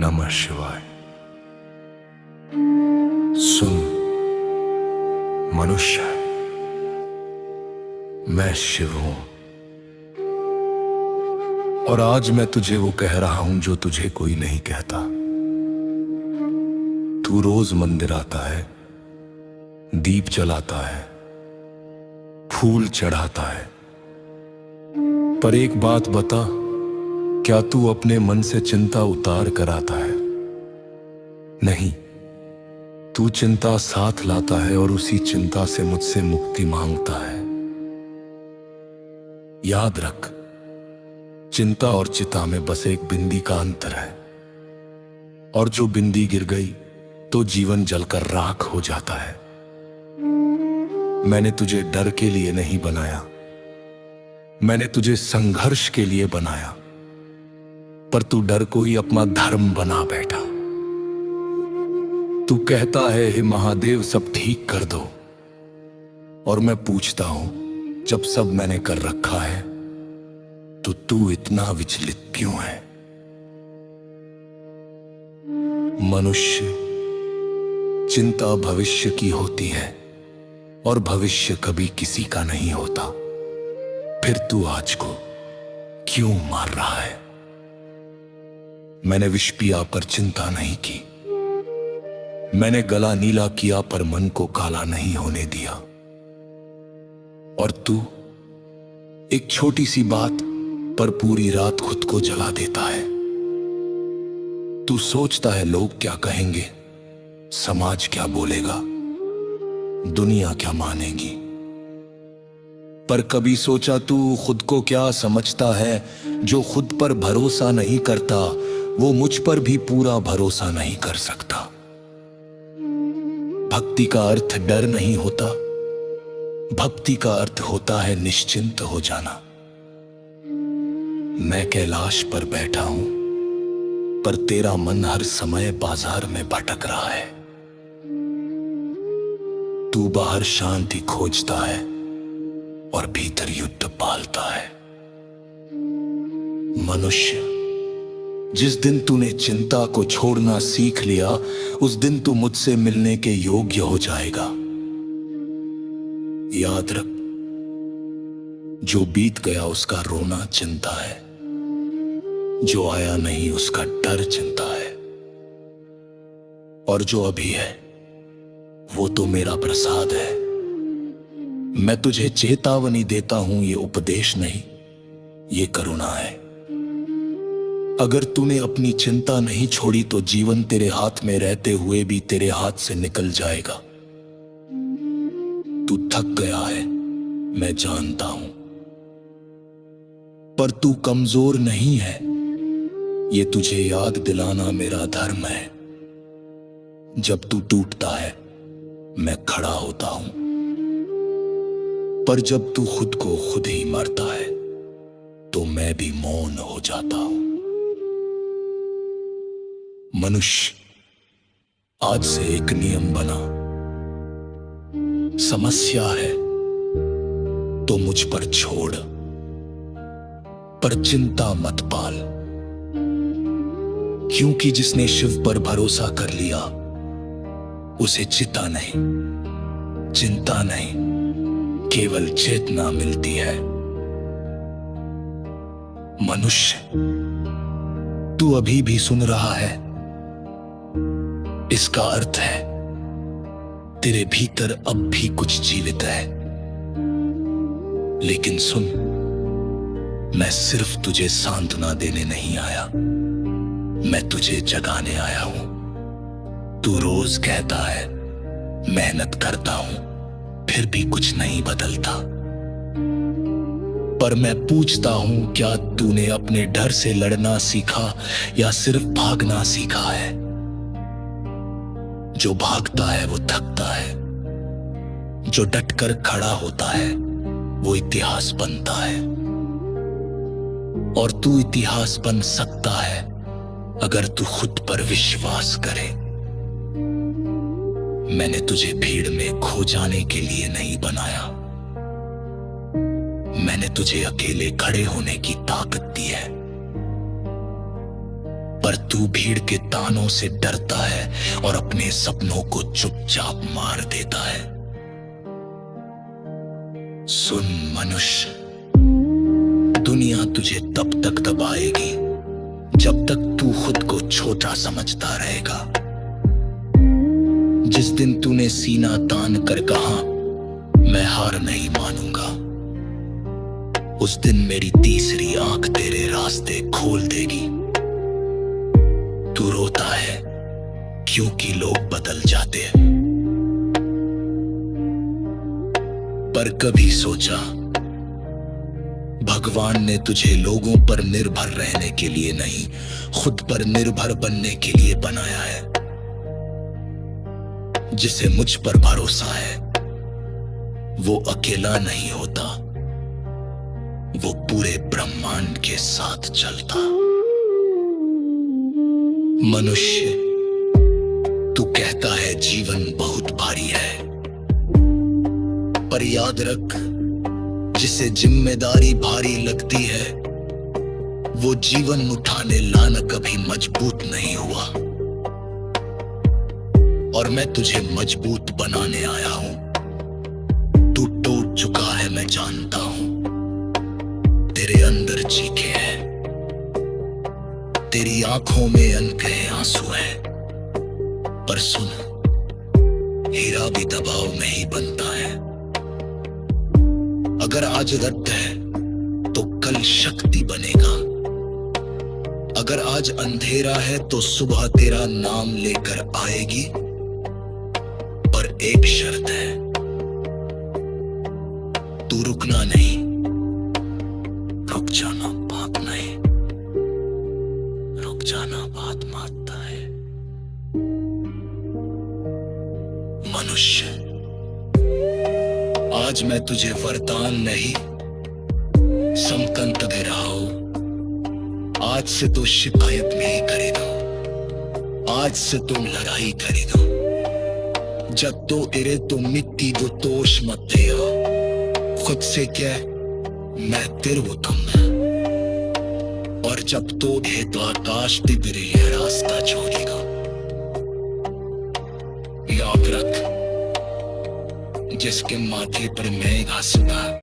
नमः शिवाय। सुन मनुष्य, मैं शिव हूं और आज मैं तुझे वो कह रहा हूं जो तुझे कोई नहीं कहता। तू रोज मंदिर आता है, दीप जलाता है, फूल चढ़ाता है, पर एक बात बता, क्या तू अपने मन से चिंता उतार कर आता है? नहीं, तू चिंता साथ लाता है और उसी चिंता से मुझसे मुक्ति मांगता है। याद रख, चिंता और चिता में बस एक बिंदी का अंतर है, और जो बिंदी गिर गई तो जीवन जलकर राख हो जाता है। मैंने तुझे डर के लिए नहीं बनाया, मैंने तुझे संघर्ष के लिए बनाया, पर तू डर को ही अपना धर्म बना बैठा। तू कहता है हे महादेव सब ठीक कर दो, और मैं पूछता हूं जब सब मैंने कर रखा है तो तू इतना विचलित क्यों है? मनुष्य, चिंता भविष्य की होती है और भविष्य कभी किसी का नहीं होता। फिर तू आज को क्यों मार रहा है? मैंने विष पिया पर चिंता नहीं की, मैंने गला नीला किया पर मन को काला नहीं होने दिया। और तू एक छोटी सी बात पर पूरी रात खुद को जला देता है। तू सोचता है लोग क्या कहेंगे, समाज क्या बोलेगा, दुनिया क्या मानेगी, पर कभी सोचा तू खुद को क्या समझता है? जो खुद पर भरोसा नहीं करता वो मुझ पर भी पूरा भरोसा नहीं कर सकता। भक्ति का अर्थ डर नहीं होता, भक्ति का अर्थ होता है निश्चिंत हो जाना। मैं कैलाश पर बैठा हूं, पर तेरा मन हर समय बाजार में भटक रहा है। तू बाहर शांति खोजता है और भीतर युद्ध पालता है। मनुष्य, जिस दिन तूने चिंता को छोड़ना सीख लिया उस दिन तू मुझसे मिलने के योग्य हो जाएगा। याद रख, जो बीत गया उसका रोना चिंता है, जो आया नहीं उसका डर चिंता है, और जो अभी है वो तो मेरा प्रसाद है। मैं तुझे चेतावनी देता हूं, ये उपदेश नहीं, ये करुणा है। अगर तूने अपनी चिंता नहीं छोड़ी तो जीवन तेरे हाथ में रहते हुए भी तेरे हाथ से निकल जाएगा। तू थक गया है, मैं जानता हूं, पर तू कमजोर नहीं है, ये तुझे याद दिलाना मेरा धर्म है। जब तू टूटता है मैं खड़ा होता हूं, पर जब तू खुद को खुद ही मारता है तो मैं भी मौन हो जाता हूं। मनुष्य, आज से एक नियम बना, समस्या है तो मुझ पर छोड़, पर चिंता मत पाल, क्योंकि जिसने शिव पर भरोसा कर लिया उसे चिता नहीं, चिंता नहीं, केवल चेतना मिलती है। मनुष्य, तू अभी भी सुन रहा है, इसका अर्थ है तेरे भीतर अब भी कुछ जीवित है। लेकिन सुन, मैं सिर्फ तुझे सांत्वना देने नहीं आया, मैं तुझे जगाने आया हूं। तू रोज कहता है मेहनत करता हूं, फिर भी कुछ नहीं बदलता, पर मैं पूछता हूं क्या तूने अपने डर से लड़ना सीखा या सिर्फ भागना सीखा है? जो भागता है वो थकता है, जो डटकर खड़ा होता है वो इतिहास बनता है, और तू इतिहास बन सकता है अगर तू खुद पर विश्वास करे। मैंने तुझे भीड़ में खो जाने के लिए नहीं बनाया, मैंने तुझे अकेले खड़े होने की ताकत दी है। पर तू भीड़ के तानों से डरता है और अपने सपनों को चुपचाप मार देता है। सुन मनुष्य, दुनिया तुझे तब तक दबाएगी जब तक तू खुद को छोटा समझता रहेगा। जिस दिन तूने सीना तान कर कहा मैं हार नहीं मानूंगा, उस दिन मेरी तीसरी आंख तेरे रास्ते खोल देगी। तू रोता है क्योंकि लोग बदल जाते हैं, पर कभी सोचा भगवान ने तुझे लोगों पर निर्भर रहने के लिए नहीं, खुद पर निर्भर बनने के लिए बनाया है। जिसे मुझ पर भरोसा है वो अकेला नहीं होता, वो पूरे ब्रह्मांड के साथ चलता। मनुष्य, तू कहता है जीवन बहुत भारी है, पर याद रख जिसे जिम्मेदारी भारी लगती है वो जीवन उठाने लाना कभी मजबूत नहीं हुआ। और मैं तुझे मजबूत बनाने आया हूं। तू टूट चुका है मैं जानता हूं, तेरे अंदर चीखे हैं, तेरी आंखों में अनकहे आंसू हैं। पर सुन, हीरा भी दबाव में ही बनता है। अगर आज दर्द है तो कल शक्ति बनेगा, अगर आज अंधेरा है तो सुबह तेरा नाम लेकर आएगी। पर एक शर्त है, तू रुकना नहीं, रुक जाना बात नहीं, रुक जाना बात मारता है। मनुष्य, आज मैं तुझे वरदान नहीं समकंत दे रहा हूं। आज से तो शिकायत नहीं करेगा, आज से तुम लड़ाई करेगा। जब तो इरे तो मिट्टी दो तोष मत दे, खुद से क्या मैं तेरे वो तुम, और जब तो ये तो आकाश तिबरे रास्ता छोड़ेगा। याद रख, जिसके माथे पर मैं घासूंगा